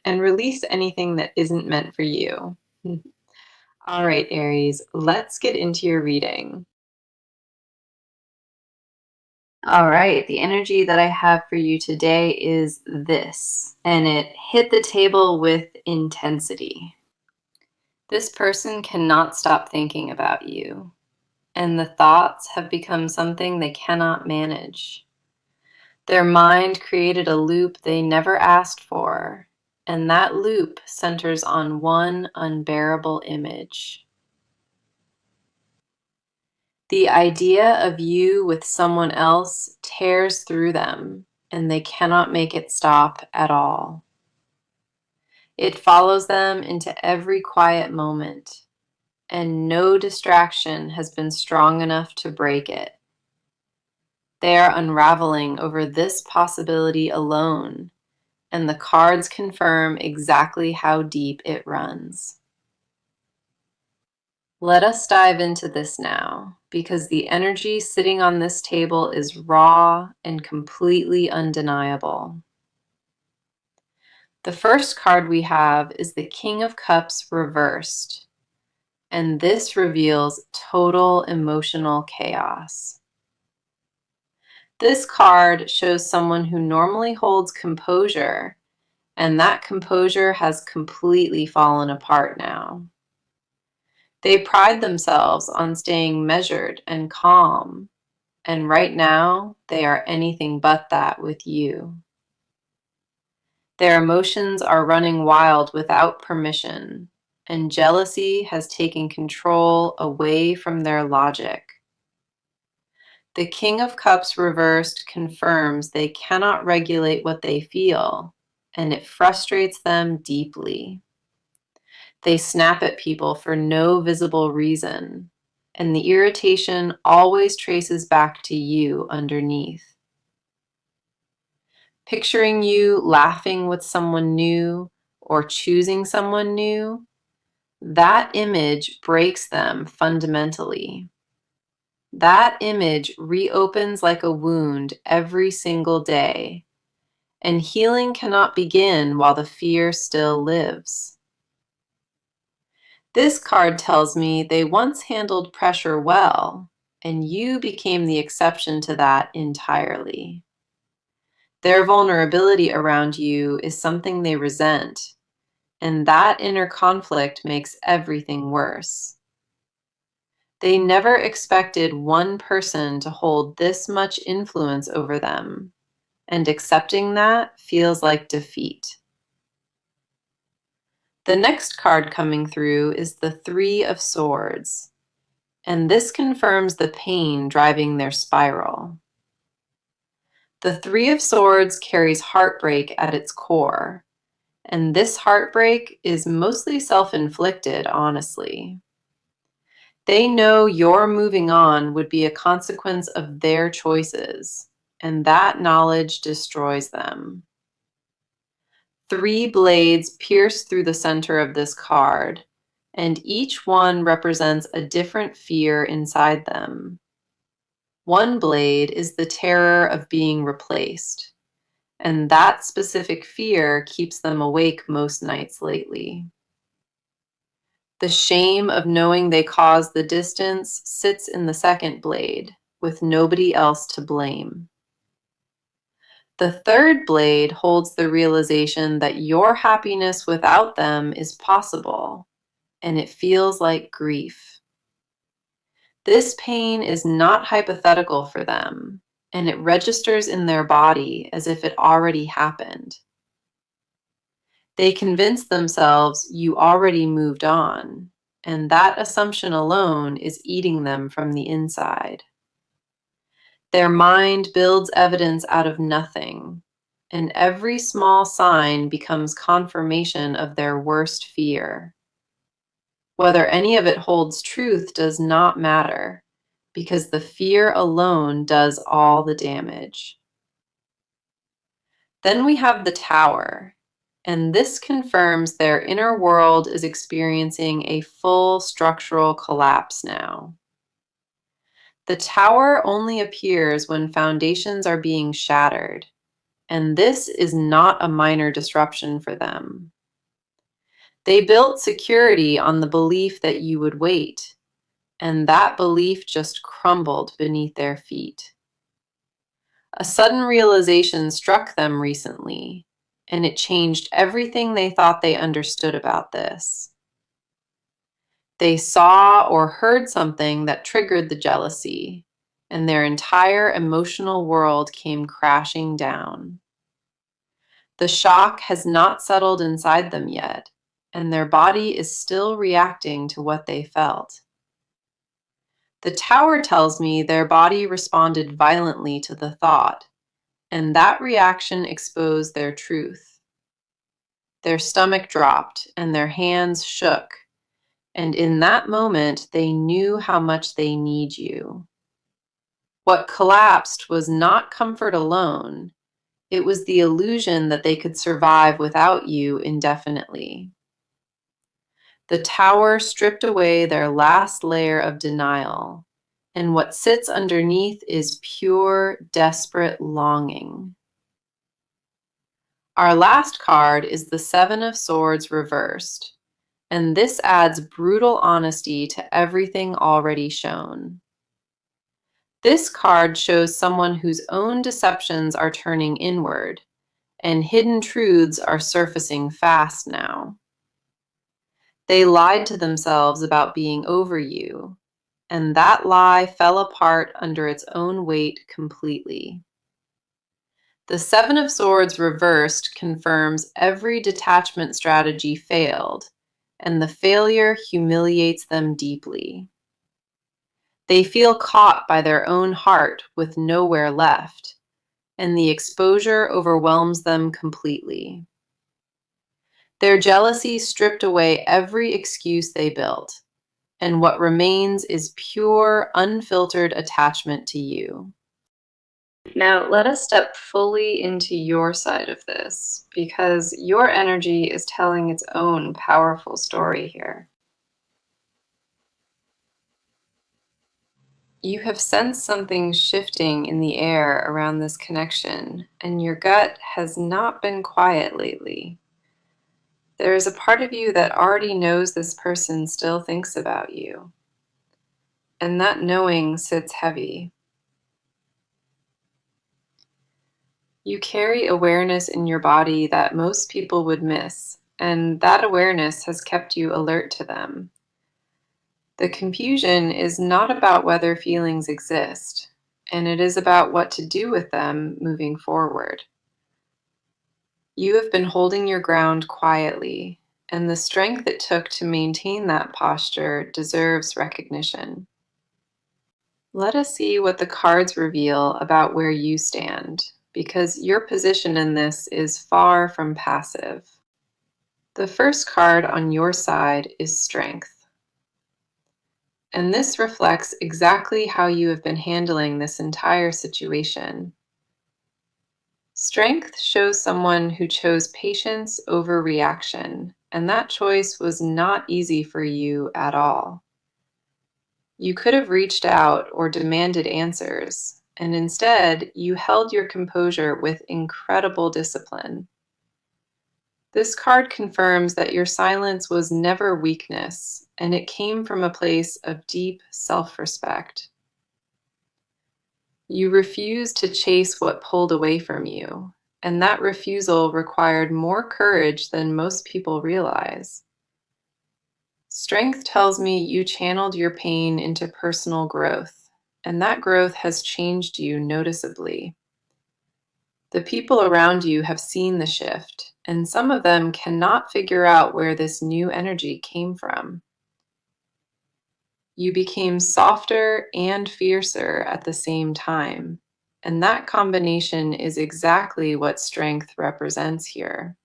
and release anything that isn't meant for you. All right, Aries, let's get into your reading. All right, the energy that I have for you today is this, and it hit the table with intensity. This person cannot stop thinking about you, and the thoughts have become something they cannot manage. Their mind created a loop they never asked for, and that loop centers on one unbearable image. The idea of you with someone else tears through them, and they cannot make it stop at all. It follows them into every quiet moment, and no distraction has been strong enough to break it. They are unraveling over this possibility alone, and the cards confirm exactly how deep it runs. Let us dive into this now, because the energy sitting on this table is raw and completely undeniable. The first card we have is the King of Cups reversed, and this reveals total emotional chaos. This card shows someone who normally holds composure, and that composure has completely fallen apart now. They pride themselves on staying measured and calm, and right now they are anything but that with you. Their emotions are running wild without permission, and jealousy has taken control away from their logic. The King of Cups reversed confirms they cannot regulate what they feel, and it frustrates them deeply. They snap at people for no visible reason, and the irritation always traces back to you underneath. Picturing you laughing with someone new or choosing someone new, that image breaks them fundamentally. That image reopens like a wound every single day, and healing cannot begin while the fear still lives. This card tells me they once handled pressure well, and you became the exception to that entirely. Their vulnerability around you is something they resent, and that inner conflict makes everything worse. They never expected one person to hold this much influence over them, and accepting that feels like defeat. The next card coming through is the Three of Swords, and this confirms the pain driving their spiral. The Three of Swords carries heartbreak at its core, and this heartbreak is mostly self-inflicted, honestly. They know your moving on would be a consequence of their choices, and that knowledge destroys them. Three blades pierce through the center of this card, and each one represents a different fear inside them. One blade is the terror of being replaced, and that specific fear keeps them awake most nights lately. The shame of knowing they caused the distance sits in the second blade, with nobody else to blame. The third blade holds the realization that your happiness without them is possible, and it feels like grief. This pain is not hypothetical for them, and it registers in their body as if it already happened. They convince themselves you already moved on, and that assumption alone is eating them from the inside. Their mind builds evidence out of nothing, and every small sign becomes confirmation of their worst fear. Whether any of it holds truth does not matter, because the fear alone does all the damage. Then we have the Tower, and this confirms their inner world is experiencing a full structural collapse now. The Tower only appears when foundations are being shattered, and this is not a minor disruption for them. They built security on the belief that you would wait, and that belief just crumbled beneath their feet. A sudden realization struck them recently, and it changed everything they thought they understood about this. They saw or heard something that triggered the jealousy, and their entire emotional world came crashing down. The shock has not settled inside them yet, and their body is still reacting to what they felt. The tower tells me their body responded violently to the thought, and that reaction exposed their truth. Their stomach dropped and their hands shook, and in that moment they knew how much they need you. What collapsed was not comfort alone, it was the illusion that they could survive without you indefinitely. The tower stripped away their last layer of denial, and what sits underneath is pure, desperate longing. Our last card is the Seven of Swords reversed, and this adds brutal honesty to everything already shown. This card shows someone whose own deceptions are turning inward, and hidden truths are surfacing fast now. They lied to themselves about being over you, and that lie fell apart under its own weight completely. The Seven of Swords reversed confirms every detachment strategy failed, and the failure humiliates them deeply. They feel caught by their own heart with nowhere left, and the exposure overwhelms them completely. Their jealousy stripped away every excuse they built, and what remains is pure, unfiltered attachment to you. Now, let us step fully into your side of this, because your energy is telling its own powerful story here. You have sensed something shifting in the air around this connection, and your gut has not been quiet lately. There is a part of you that already knows this person still thinks about you, and that knowing sits heavy. You carry awareness in your body that most people would miss, and that awareness has kept you alert to them. The confusion is not about whether feelings exist, and it is about what to do with them moving forward. You have been holding your ground quietly, and the strength it took to maintain that posture deserves recognition. Let us see what the cards reveal about where you stand, because your position in this is far from passive. The first card on your side is Strength, and this reflects exactly how you have been handling this entire situation. Strength shows someone who chose patience over reaction, and that choice was not easy for you at all. You could have reached out or demanded answers, and instead, you held your composure with incredible discipline. This card confirms that your silence was never weakness, and it came from a place of deep self-respect. You refused to chase what pulled away from you, and that refusal required more courage than most people realize. Strength tells me you channeled your pain into personal growth, and that growth has changed you noticeably. The people around you have seen the shift, and some of them cannot figure out where this new energy came from. You became softer and fiercer at the same time, and that combination is exactly what strength represents here.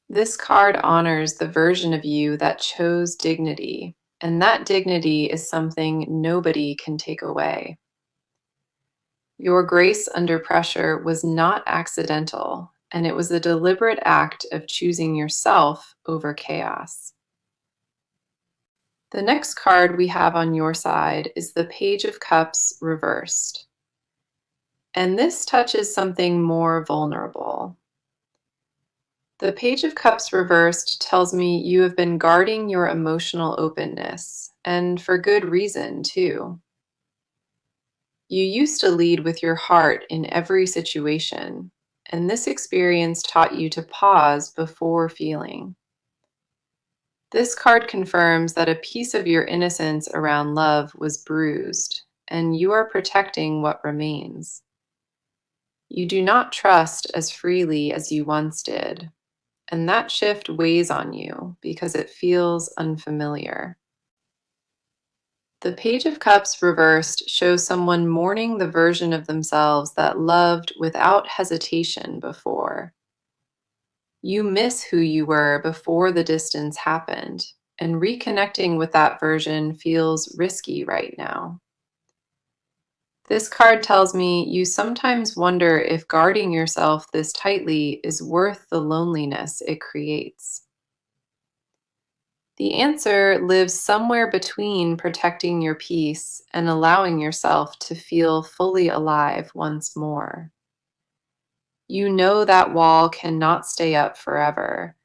This card honors the version of you that chose dignity, and that dignity is something nobody can take away. Your grace under pressure was not accidental, and it was a deliberate act of choosing yourself over chaos. The next card we have on your side is the Page of Cups reversed. And this touches something more vulnerable. The Page of Cups reversed tells me you have been guarding your emotional openness, and for good reason, too. You used to lead with your heart in every situation, and this experience taught you to pause before feeling. This card confirms that a piece of your innocence around love was bruised, and you are protecting what remains. You do not trust as freely as you once did, and that shift weighs on you because it feels unfamiliar. The Page of Cups reversed shows someone mourning the version of themselves that loved without hesitation before. You miss who you were before the distance happened, and reconnecting with that version feels risky right now. This card tells me you sometimes wonder if guarding yourself this tightly is worth the loneliness it creates. The answer lives somewhere between protecting your peace and allowing yourself to feel fully alive once more. You know that wall cannot stay up forever,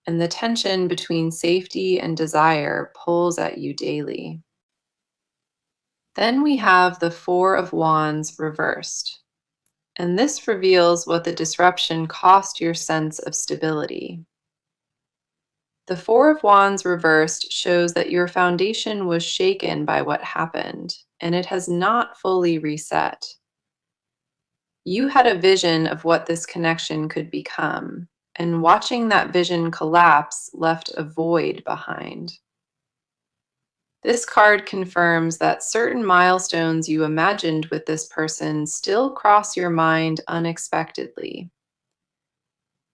and the tension between safety and desire pulls at you daily. Then we have the Four of Wands reversed, and this reveals what the disruption cost your sense of stability. The Four of Wands reversed shows that your foundation was shaken by what happened, and it has not fully reset. You had a vision of what this connection could become, and watching that vision collapse left a void behind. This card confirms that certain milestones you imagined with this person still cross your mind unexpectedly.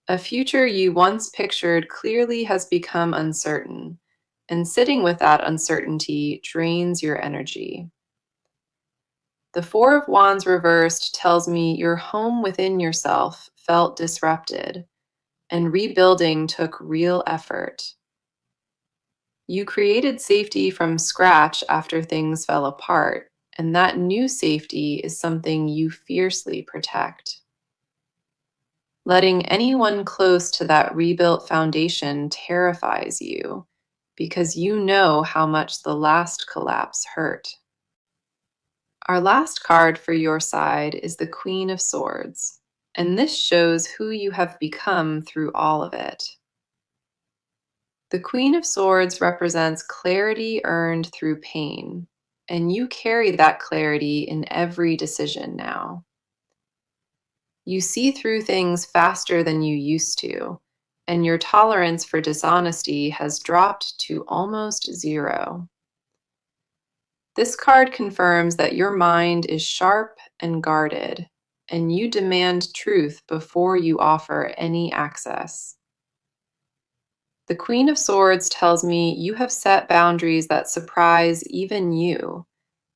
A future you once pictured clearly has become uncertain, and sitting with that uncertainty drains your energy. The Four of Wands reversed tells me your home within yourself felt disrupted, and rebuilding took real effort. You created safety from scratch after things fell apart, and that new safety is something you fiercely protect. Letting anyone close to that rebuilt foundation terrifies you because you know how much the last collapse hurt. Our last card for your side is the Queen of Swords, and this shows who you have become through all of it. The Queen of Swords represents clarity earned through pain, and you carry that clarity in every decision now. You see through things faster than you used to, and your tolerance for dishonesty has dropped to almost zero. This card confirms that your mind is sharp and guarded, and you demand truth before you offer any access. The Queen of Swords tells me you have set boundaries that surprise even you,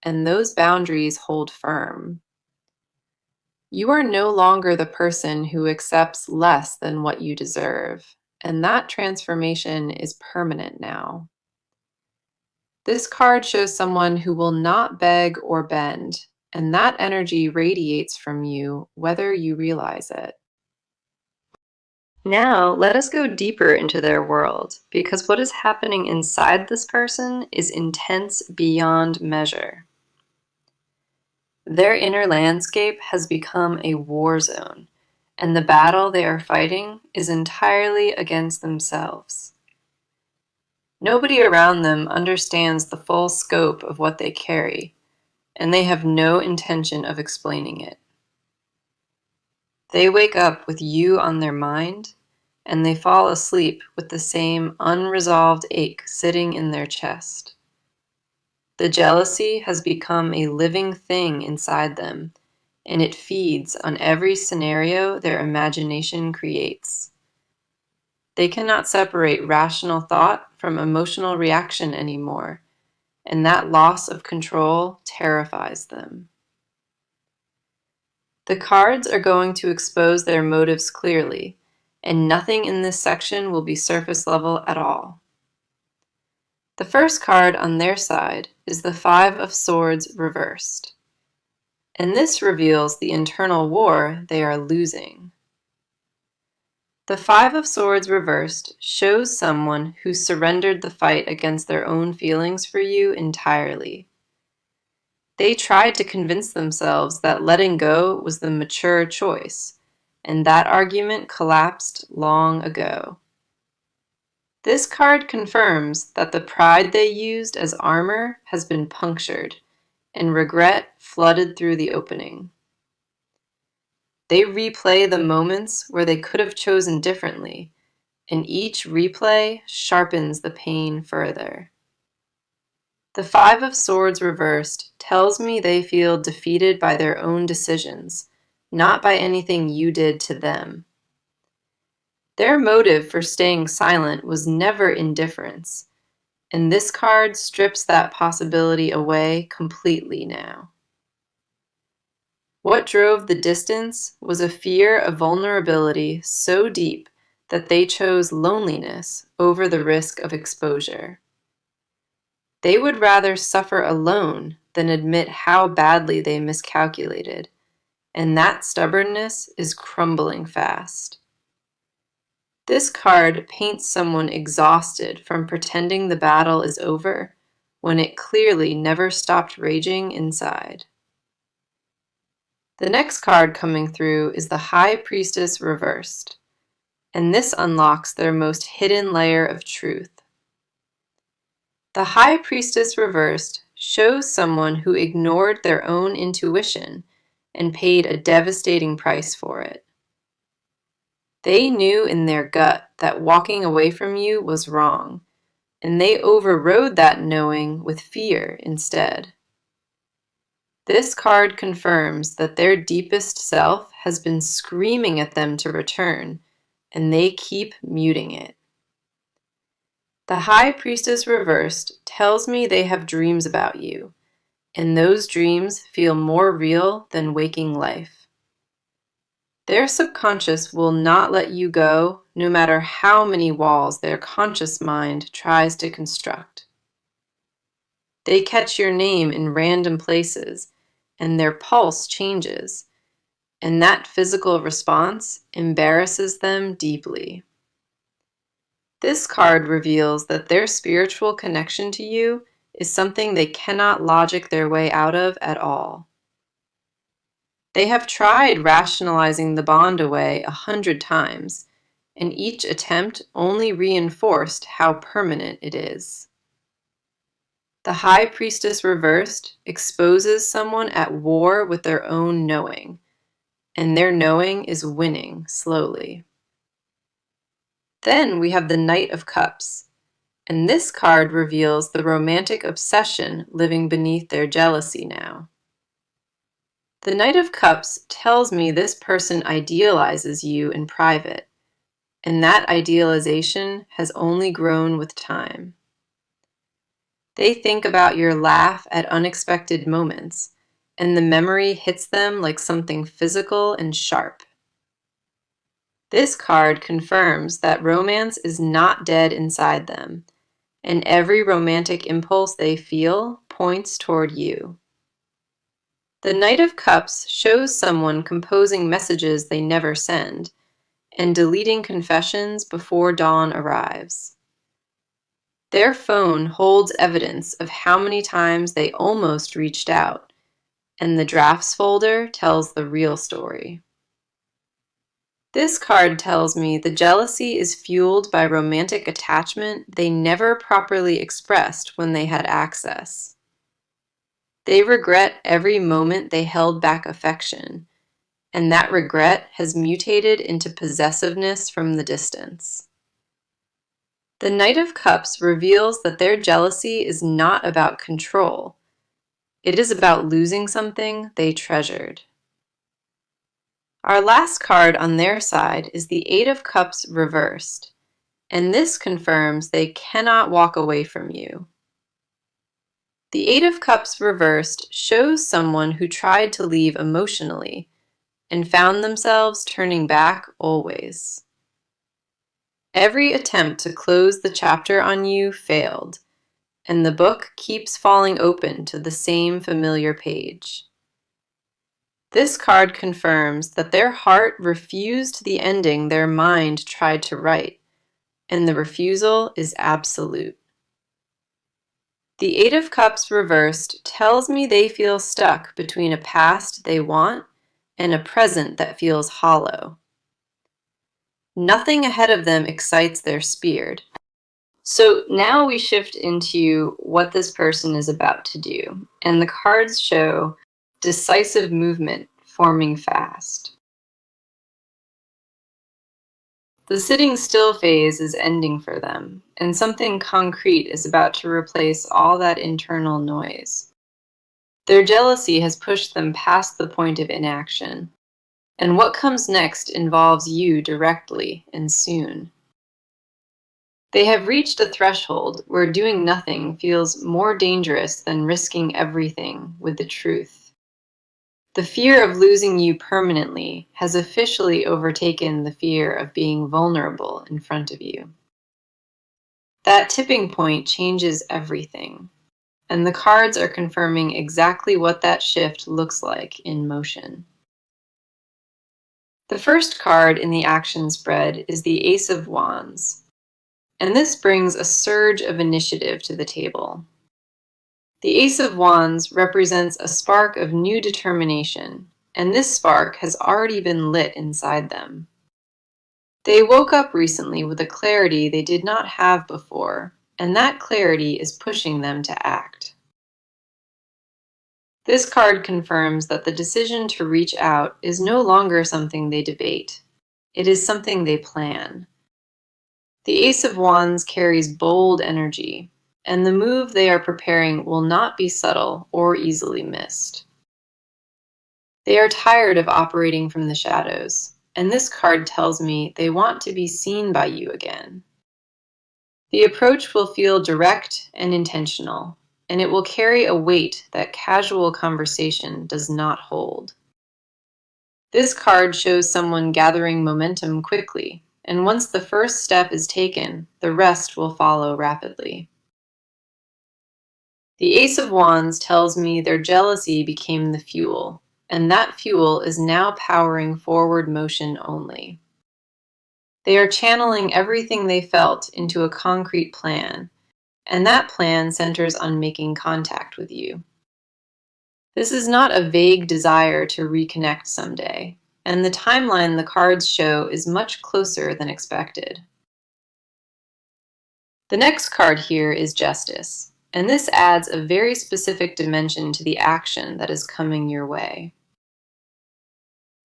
and those boundaries hold firm. You are no longer the person who accepts less than what you deserve, and that transformation is permanent now. This card shows someone who will not beg or bend, and that energy radiates from you whether you realize it. Now, let us go deeper into their world, because what is happening inside this person is intense beyond measure. Their inner landscape has become a war zone, and the battle they are fighting is entirely against themselves. Nobody around them understands the full scope of what they carry, and they have no intention of explaining it. They wake up with you on their mind, and they fall asleep with the same unresolved ache sitting in their chest. The jealousy has become a living thing inside them, and it feeds on every scenario their imagination creates. They cannot separate rational thought from emotional reaction anymore, and that loss of control terrifies them. The cards are going to expose their motives clearly, and nothing in this section will be surface level at all. The first card on their side is the Five of Swords reversed, and this reveals the internal war they are losing. The Five of Swords reversed shows someone who surrendered the fight against their own feelings for you entirely. They tried to convince themselves that letting go was the mature choice, and that argument collapsed long ago. This card confirms that the pride they used as armor has been punctured, and regret flooded through the opening. They replay the moments where they could have chosen differently, and each replay sharpens the pain further. The Five of Swords reversed tells me they feel defeated by their own decisions, not by anything you did to them. Their motive for staying silent was never indifference, and this card strips that possibility away completely now. What drove the distance was a fear of vulnerability so deep that they chose loneliness over the risk of exposure. They would rather suffer alone than admit how badly they miscalculated, and that stubbornness is crumbling fast. This card paints someone exhausted from pretending the battle is over when it clearly never stopped raging inside. The next card coming through is the High Priestess reversed, and this unlocks their most hidden layer of truth. The High Priestess reversed shows someone who ignored their own intuition and paid a devastating price for it. They knew in their gut that walking away from you was wrong, and they overrode that knowing with fear instead. This card confirms that their deepest self has been screaming at them to return, and they keep muting it. The High Priestess reversed tells me they have dreams about you, and those dreams feel more real than waking life. Their subconscious will not let you go, no matter how many walls their conscious mind tries to construct. They catch your name in random places, and their pulse changes, and that physical response embarrasses them deeply. This card reveals that their spiritual connection to you is something they cannot logic their way out of at all. They have tried rationalizing the bond away 100 times, and each attempt only reinforced how permanent it is. The High Priestess reversed exposes someone at war with their own knowing, and their knowing is winning slowly. Then we have the Knight of Cups, and this card reveals the romantic obsession living beneath their jealousy now. The Knight of Cups tells me this person idealizes you in private, and that idealization has only grown with time. They think about your laugh at unexpected moments, and the memory hits them like something physical and sharp. This card confirms that romance is not dead inside them, and every romantic impulse they feel points toward you. The Knight of Cups shows someone composing messages they never send, and deleting confessions before dawn arrives. Their phone holds evidence of how many times they almost reached out, and the drafts folder tells the real story. This card tells me the jealousy is fueled by romantic attachment they never properly expressed when they had access. They regret every moment they held back affection, and that regret has mutated into possessiveness from the distance. The Knight of Cups reveals that their jealousy is not about control. It is about losing something they treasured. Our last card on their side is the Eight of Cups reversed, and this confirms they cannot walk away from you. The Eight of Cups reversed shows someone who tried to leave emotionally and found themselves turning back always. Every attempt to close the chapter on you failed, and the book keeps falling open to the same familiar page. This card confirms that their heart refused the ending their mind tried to write, and the refusal is absolute. The Eight of Cups reversed tells me they feel stuck between a past they want and a present that feels hollow. Nothing ahead of them excites their spirit. So now we shift into what this person is about to do, and the cards show decisive movement forming fast. The sitting still phase is ending for them, and something concrete is about to replace all that internal noise. Their jealousy has pushed them past the point of inaction, and what comes next involves you directly and soon. They have reached a threshold where doing nothing feels more dangerous than risking everything with the truth. The fear of losing you permanently has officially overtaken the fear of being vulnerable in front of you. That tipping point changes everything, and the cards are confirming exactly what that shift looks like in motion. The first card in the action spread is the Ace of Wands, and this brings a surge of initiative to the table. The Ace of Wands represents a spark of new determination, and this spark has already been lit inside them. They woke up recently with a clarity they did not have before, and that clarity is pushing them to act. This card confirms that the decision to reach out is no longer something they debate. It is something they plan. The Ace of Wands carries bold energy, and the move they are preparing will not be subtle or easily missed. They are tired of operating from the shadows, and this card tells me they want to be seen by you again. The approach will feel direct and intentional, and it will carry a weight that casual conversation does not hold. This card shows someone gathering momentum quickly, and once the first step is taken, the rest will follow rapidly. The Ace of Wands tells me their jealousy became the fuel, and that fuel is now powering forward motion only. They are channeling everything they felt into a concrete plan, and that plan centers on making contact with you. This is not a vague desire to reconnect someday, and the timeline the cards show is much closer than expected. The next card here is Justice, and this adds a very specific dimension to the action that is coming your way.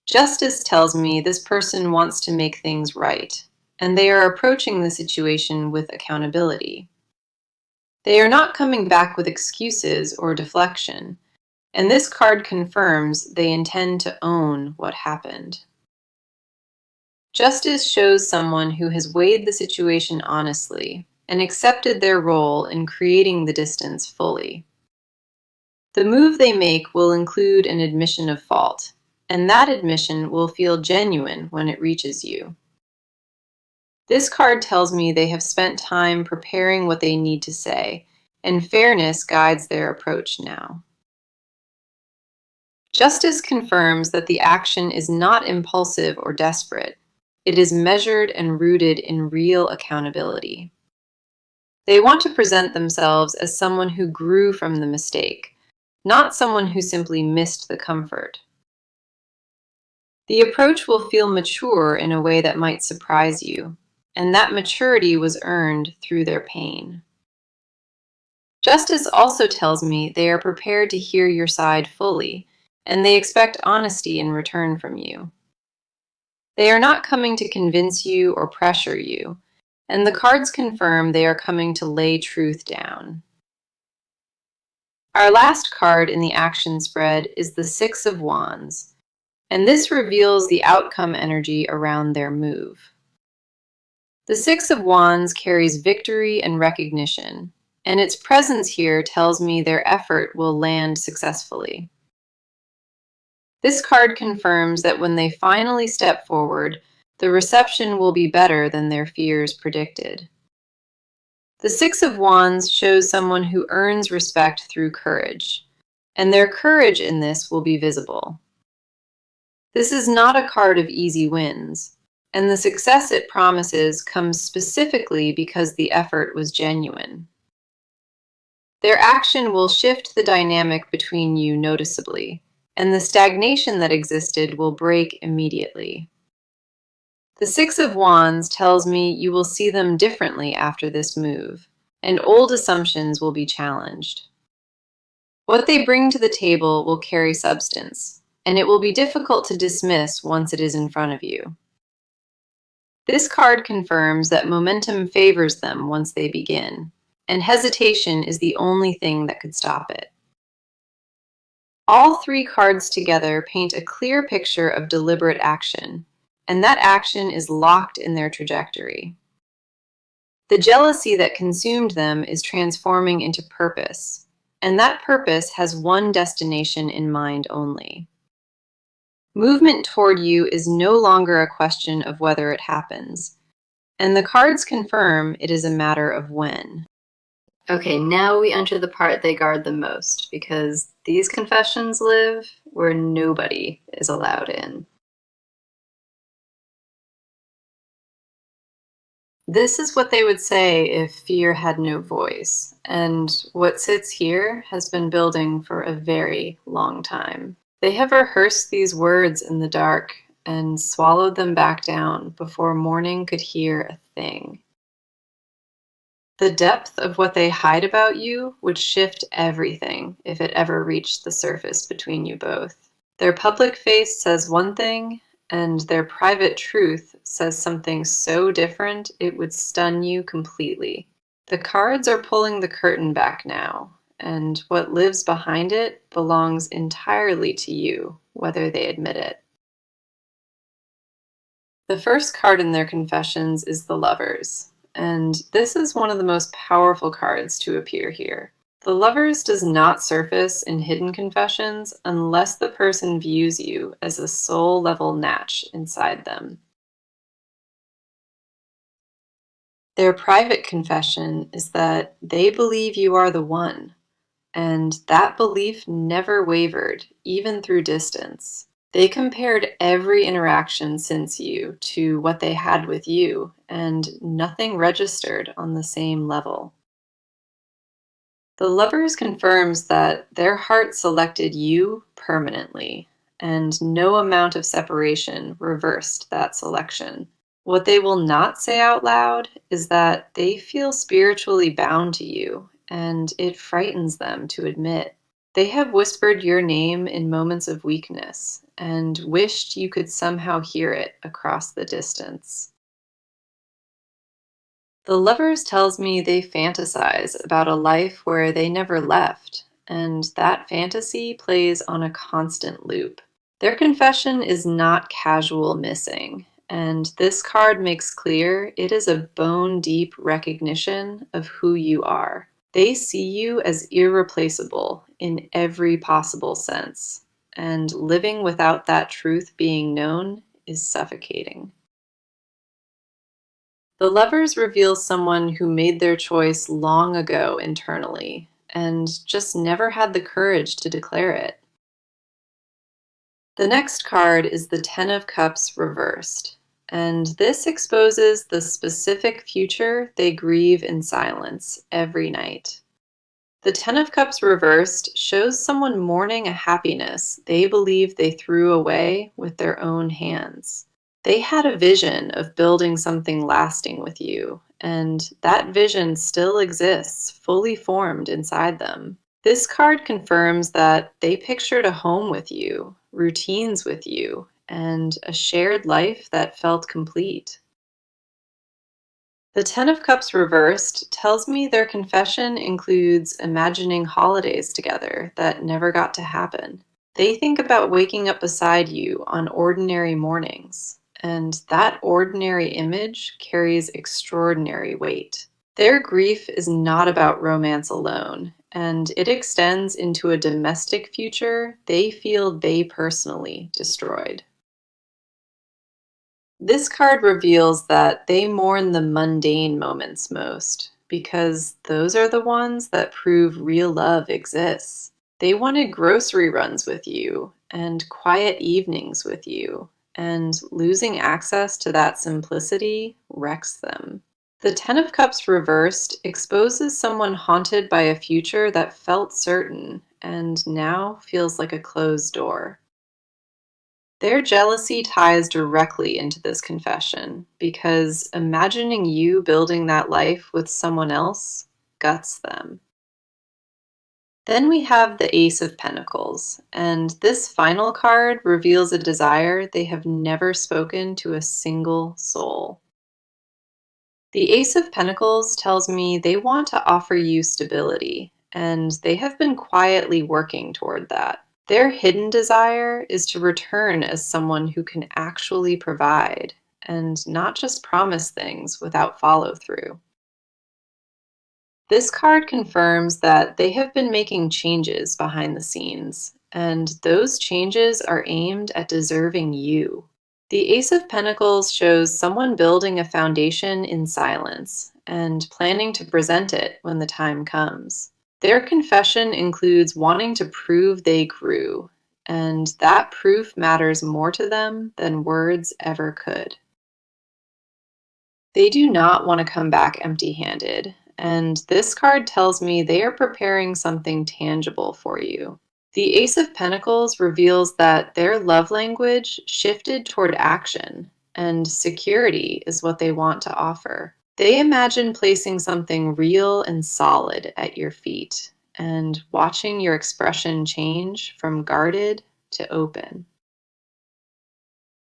Justice tells me this person wants to make things right, and they are approaching the situation with accountability. They are not coming back with excuses or deflection, and this card confirms they intend to own what happened. Justice shows someone who has weighed the situation honestly and accepted their role in creating the distance fully. The move they make will include an admission of fault, and that admission will feel genuine when it reaches you. This card tells me they have spent time preparing what they need to say, and fairness guides their approach now. Justice confirms that the action is not impulsive or desperate. It is measured and rooted in real accountability. They want to present themselves as someone who grew from the mistake, not someone who simply missed the comfort. The approach will feel mature in a way that might surprise you, and that maturity was earned through their pain. Justice also tells me they are prepared to hear your side fully, and they expect honesty in return from you. They are not coming to convince you or pressure you, and the cards confirm they are coming to lay truth down. Our last card in the action spread is the Six of Wands, and this reveals the outcome energy around their move. The Six of Wands carries victory and recognition, and its presence here tells me their effort will land successfully. This card confirms that when they finally step forward, the reception will be better than their fears predicted. The Six of Wands shows someone who earns respect through courage, and their courage in this will be visible. This is not a card of easy wins, and the success it promises comes specifically because the effort was genuine. Their action will shift the dynamic between you noticeably, and the stagnation that existed will break immediately. The Six of Wands tells me you will see them differently after this move, and old assumptions will be challenged. What they bring to the table will carry substance, and it will be difficult to dismiss once it is in front of you. This card confirms that momentum favors them once they begin, and hesitation is the only thing that could stop it. All three cards together paint a clear picture of deliberate action, and that action is locked in their trajectory. The jealousy that consumed them is transforming into purpose, and that purpose has one destination in mind only. Movement toward you is no longer a question of whether it happens, and the cards confirm it is a matter of when. Okay, now we enter the part they guard the most, because these confessions live where nobody is allowed in. This is what they would say if fear had no voice, and what sits here has been building for a very long time. They have rehearsed these words in the dark and swallowed them back down before morning could hear a thing. The depth of what they hide about you would shift everything if it ever reached the surface between you both. Their public face says one thing, and their private truth says something so different it would stun you completely. The cards are pulling the curtain back now, and what lives behind it belongs entirely to you, whether they admit it. The first card in their confessions is the Lovers, and this is one of the most powerful cards to appear here. The Lovers does not surface in hidden confessions unless the person views you as a soul-level match inside them. Their private confession is that they believe you are the one, and that belief never wavered, even through distance. They compared every interaction since you to what they had with you, and nothing registered on the same level. The Lovers confirms that their heart selected you permanently, and no amount of separation reversed that selection. What they will not say out loud is that they feel spiritually bound to you, and it frightens them to admit. They have whispered your name in moments of weakness, and wished you could somehow hear it across the distance. The Lovers tells me they fantasize about a life where they never left, and that fantasy plays on a constant loop. Their confession is not casual missing, and this card makes clear it is a bone-deep recognition of who you are. They see you as irreplaceable in every possible sense, and living without that truth being known is suffocating. The Lovers reveal someone who made their choice long ago internally and just never had the courage to declare it. The next card is the Ten of Cups reversed, and this exposes the specific future they grieve in silence every night. The Ten of Cups reversed shows someone mourning a happiness they believe they threw away with their own hands. They had a vision of building something lasting with you, and that vision still exists, fully formed inside them. This card confirms that they pictured a home with you, routines with you, and a shared life that felt complete. The Ten of Cups reversed tells me their confession includes imagining holidays together that never got to happen. They think about waking up beside you on ordinary mornings, and that ordinary image carries extraordinary weight. Their grief is not about romance alone, and it extends into a domestic future they feel they personally destroyed. This card reveals that they mourn the mundane moments most, because those are the ones that prove real love exists. They wanted grocery runs with you, and quiet evenings with you, and losing access to that simplicity wrecks them. The Ten of Cups reversed exposes someone haunted by a future that felt certain and now feels like a closed door. Their jealousy ties directly into this confession because imagining you building that life with someone else guts them. Then we have the Ace of Pentacles, and this final card reveals a desire they have never spoken to a single soul. The Ace of Pentacles tells me they want to offer you stability, and they have been quietly working toward that. Their hidden desire is to return as someone who can actually provide, and not just promise things without follow through. This card confirms that they have been making changes behind the scenes, and those changes are aimed at deserving you. The Ace of Pentacles shows someone building a foundation in silence and planning to present it when the time comes. Their confession includes wanting to prove they grew, and that proof matters more to them than words ever could. They do not want to come back empty-handed, and this card tells me they are preparing something tangible for you. The Ace of Pentacles reveals that their love language shifted toward action, and security is what they want to offer. They imagine placing something real and solid at your feet, and watching your expression change from guarded to open.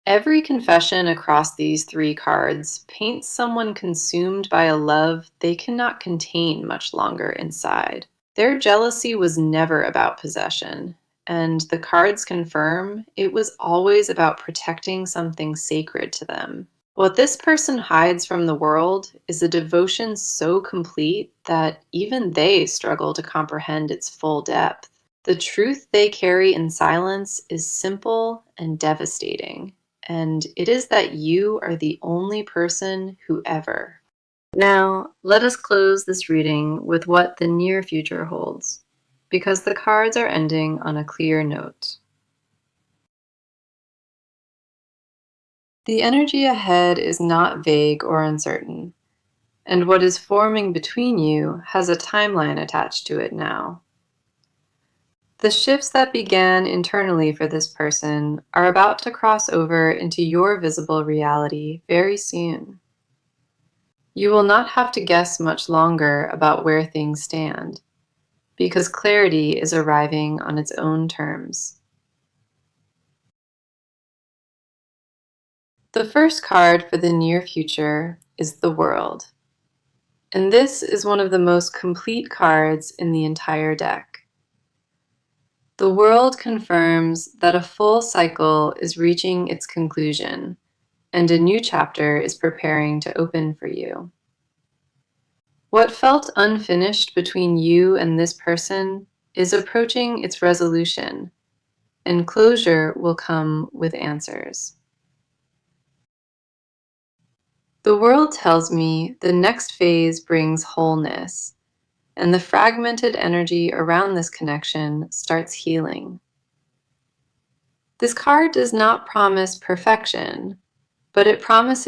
Every confession across these three cards paints someone consumed by a love they cannot contain much longer inside. Their jealousy was never about possession, and the cards confirm it was always about protecting something sacred to them. What this person hides from the world is a devotion so complete that even they struggle to comprehend its full depth. The truth they carry in silence is simple and devastating, and it is that you are the only person who ever. Now, let us close this reading with what the near future holds, because the cards are ending on a clear note. The energy ahead is not vague or uncertain, and what is forming between you has a timeline attached to it now. The shifts that began internally for this person are about to cross over into your visible reality very soon. You will not have to guess much longer about where things stand, because clarity is arriving on its own terms. The first card for the near future is the World, and this is one of the most complete cards in the entire deck. The World confirms that a full cycle is reaching its conclusion, and a new chapter is preparing to open for you. What felt unfinished between you and this person is approaching its resolution, and closure will come with answers. The World tells me the next phase brings wholeness, and the fragmented energy around this connection starts healing. This card does not promise perfection, but it promises